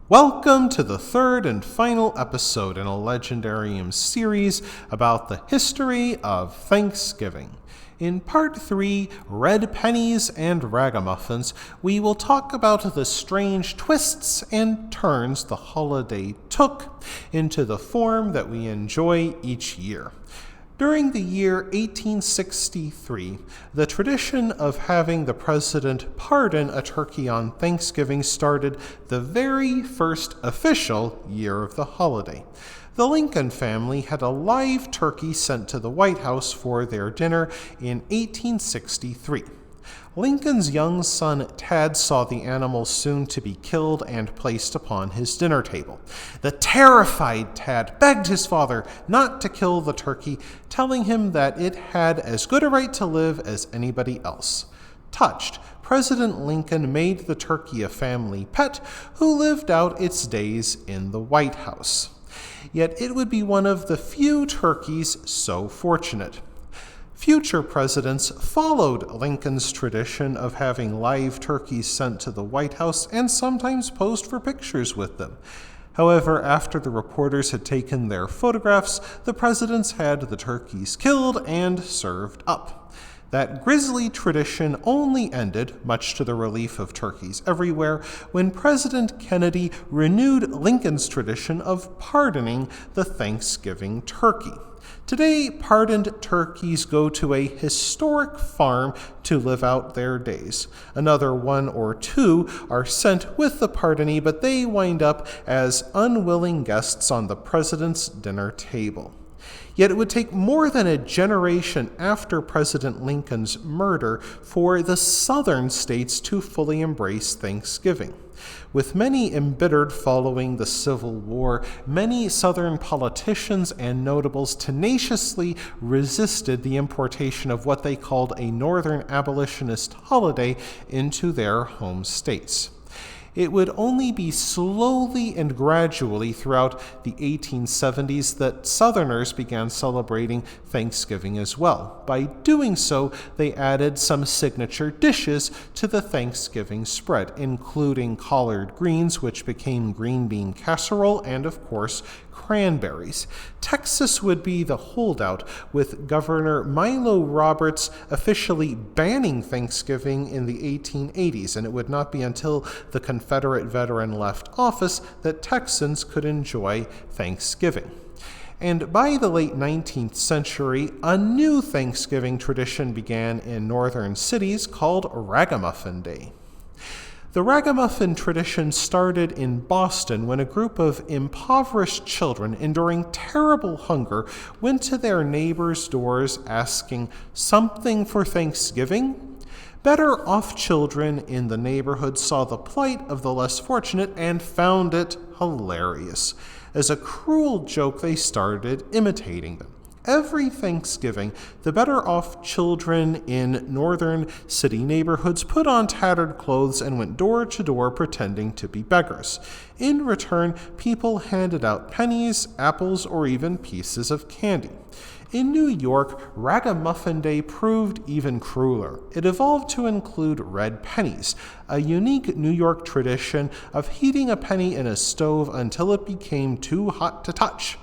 Welcome to the third and final episode in a Legendarium series about the history of Thanksgiving. In Part 3, Red Pennies and Ragamuffins, we will talk about the strange twists and turns the holiday took into the form that we enjoy each year. During the year 1863, the tradition of having the president pardon a turkey on Thanksgiving started the very first official year of the holiday. The Lincoln family had a live turkey sent to the White House for their dinner in 1863. Lincoln's young son Tad saw the animal soon to be killed and placed upon his dinner table. The terrified Tad begged his father not to kill the turkey, telling him that it had as good a right to live as anybody else. Touched, President Lincoln made the turkey a family pet who lived out its days in the White House. Yet it would be one of the few turkeys so fortunate. Future presidents followed Lincoln's tradition of having live turkeys sent to the White House and sometimes posed for pictures with them. However, after the reporters had taken their photographs, the presidents had the turkeys killed and served up. That grisly tradition only ended, much to the relief of turkeys everywhere, when President Kennedy renewed Lincoln's tradition of pardoning the Thanksgiving turkey. Today, pardoned turkeys go to a historic farm to live out their days. Another one or two are sent with the pardonee, but they wind up as unwilling guests on the president's dinner table. Yet it would take more than a generation after President Lincoln's murder for the southern states to fully embrace Thanksgiving. With many embittered following the Civil War, many Southern politicians and notables tenaciously resisted the importation of what they called a Northern abolitionist holiday into their home states. It would only be slowly and gradually throughout the 1870s that Southerners began celebrating Thanksgiving as well. By doing so, they added some signature dishes to the Thanksgiving spread, including collard greens, which became green bean casserole, and of course, cranberries. Texas would be the holdout, with Governor Milo Roberts officially banning Thanksgiving in the 1880s, and it would not be until the Confederate veteran left office that Texans could enjoy Thanksgiving. And by the late 19th century, a new Thanksgiving tradition began in northern cities called Ragamuffin Day. The Ragamuffin tradition started in Boston when a group of impoverished children enduring terrible hunger went to their neighbors' doors asking, "Something for Thanksgiving?" Better off children in the neighborhood saw the plight of the less fortunate and found it hilarious. As a cruel joke, they started imitating them. Every Thanksgiving, the better-off children in northern city neighborhoods put on tattered clothes and went door to door pretending to be beggars. In return, people handed out pennies, apples, or even pieces of candy. In New York, Ragamuffin Day proved even crueler. It evolved to include red pennies, a unique New York tradition of heating a penny in a stove until it became too hot to touch.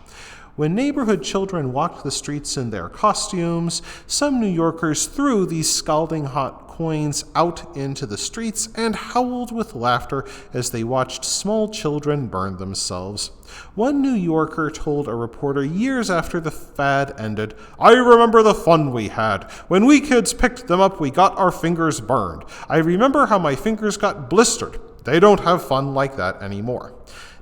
When neighborhood children walked the streets in their costumes, some New Yorkers threw these scalding hot coins out into the streets and howled with laughter as they watched small children burn themselves. One New Yorker told a reporter years after the fad ended, "I remember the fun we had. When we kids picked them up, we got our fingers burned. I remember how my fingers got blistered. They don't have fun like that anymore."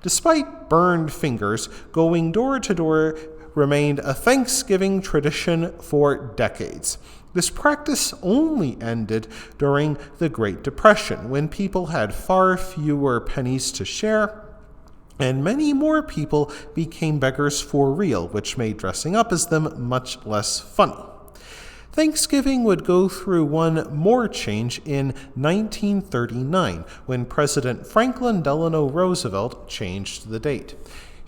Despite burned fingers, going door to door remained a Thanksgiving tradition for decades. This practice only ended during the Great Depression, when people had far fewer pennies to share, and many more people became beggars for real, which made dressing up as them much less funny. Thanksgiving would go through one more change in 1939, when President Franklin Delano Roosevelt changed the date.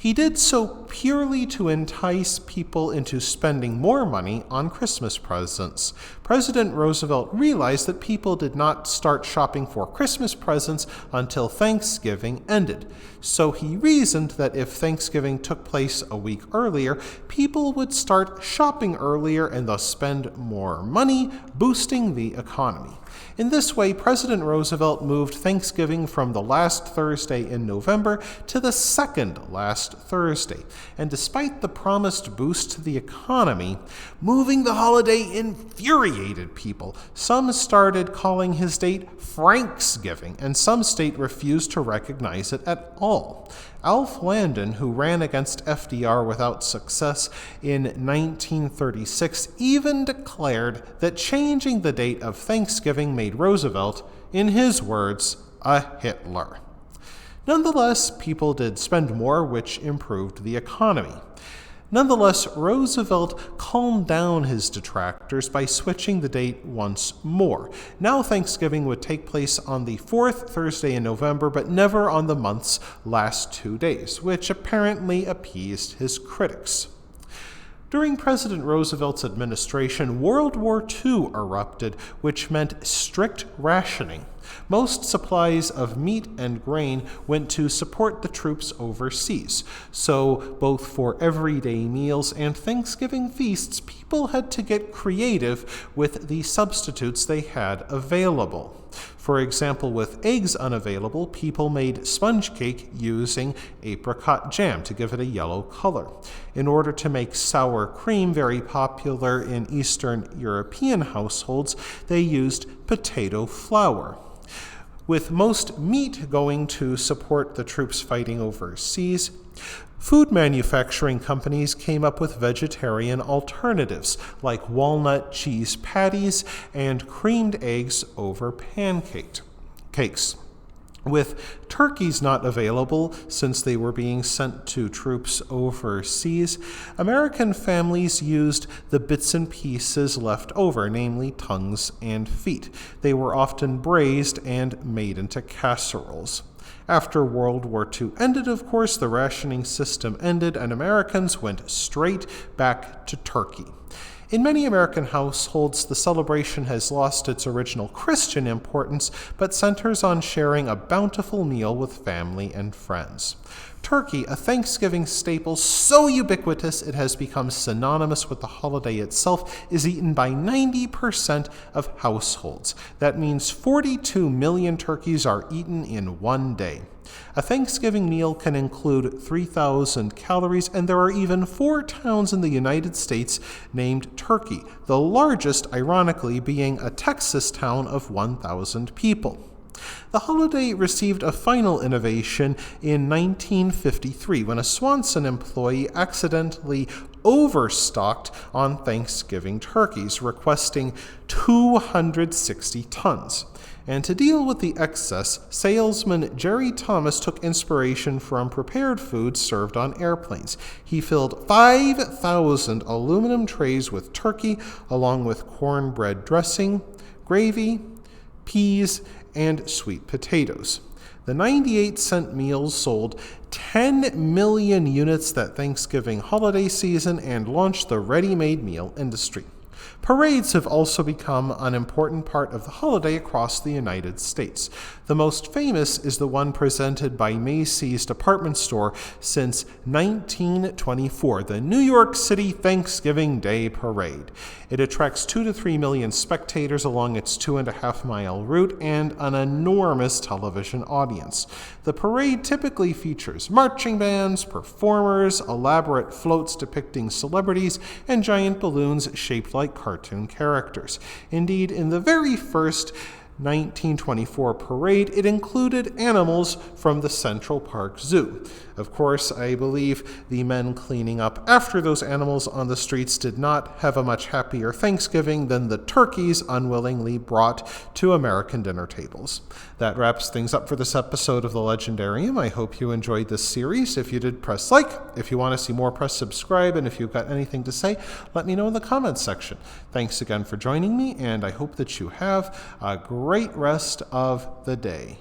He did so purely to entice people into spending more money on Christmas presents. President Roosevelt realized that people did not start shopping for Christmas presents until Thanksgiving ended. So he reasoned that if Thanksgiving took place a week earlier, people would start shopping earlier and thus spend more money, boosting the economy. In this way, President Roosevelt moved Thanksgiving from the last Thursday in November to the second last Thursday. And despite the promised boost to the economy, moving the holiday infuriated people. Some started calling his date Franksgiving, and some states refused to recognize it at all. Alf Landon, who ran against FDR without success in 1936, even declared that changing the date of Thanksgiving made Roosevelt, in his words, a Hitler. Nonetheless, people did spend more, which improved the economy. Nonetheless, Roosevelt calmed down his detractors by switching the date once more. Now Thanksgiving would take place on the fourth Thursday in November, but never on the month's last 2 days, which apparently appeased his critics. During President Roosevelt's administration, World War II erupted, which meant strict rationing. Most supplies of meat and grain went to support the troops overseas. So, both for everyday meals and Thanksgiving feasts, people had to get creative with the substitutes they had available. For example, with eggs unavailable, people made sponge cake using apricot jam to give it a yellow color. In order to make sour cream very popular in Eastern European households, they used potato flour. With most meat going to support the troops fighting overseas, food manufacturing companies came up with vegetarian alternatives like walnut cheese patties and creamed eggs over pancakes. With turkeys not available since they were being sent to troops overseas, American families used the bits and pieces left over, namely tongues and feet. They were often braised and made into casseroles. After World War II ended, of course, the rationing system ended and Americans went straight back to turkey. In many American households, the celebration has lost its original Christian importance, but centers on sharing a bountiful meal with family and friends. Turkey, a Thanksgiving staple so ubiquitous it has become synonymous with the holiday itself, is eaten by 90% of households. That means 42 million turkeys are eaten in one day. A Thanksgiving meal can include 3,000 calories, and there are even 4 towns in the United States named Turkey, the largest, ironically, being a Texas town of 1,000 people. The holiday received a final innovation in 1953 when a Swanson employee accidentally overstocked on Thanksgiving turkeys, requesting 260 tons. And to deal with the excess, salesman Jerry Thomas took inspiration from prepared foods served on airplanes. He filled 5,000 aluminum trays with turkey, along with cornbread dressing, gravy, peas, and sweet potatoes. The 98-cent meals sold 10 million units that Thanksgiving holiday season and launched the ready-made meal industry. Parades have also become an important part of the holiday across the United States. The most famous is the one presented by Macy's department store since 1924, the New York City Thanksgiving Day Parade. It attracts 2 to 3 million spectators along its 2.5-mile route and an enormous television audience. The parade typically features marching bands, performers, elaborate floats depicting celebrities, and giant balloons shaped like cartoon characters. Indeed, in the very first 1924 parade, it included animals from the Central Park Zoo. Of course, I believe the men cleaning up after those animals on the streets did not have a much happier Thanksgiving than the turkeys unwillingly brought to American dinner tables. That wraps things up for this episode of The Legendarium. I hope you enjoyed this series. If you did, press like. If you want to see more, press subscribe. And if you've got anything to say, let me know in the comments section. Thanks again for joining me, and I hope that you have a great rest of the day.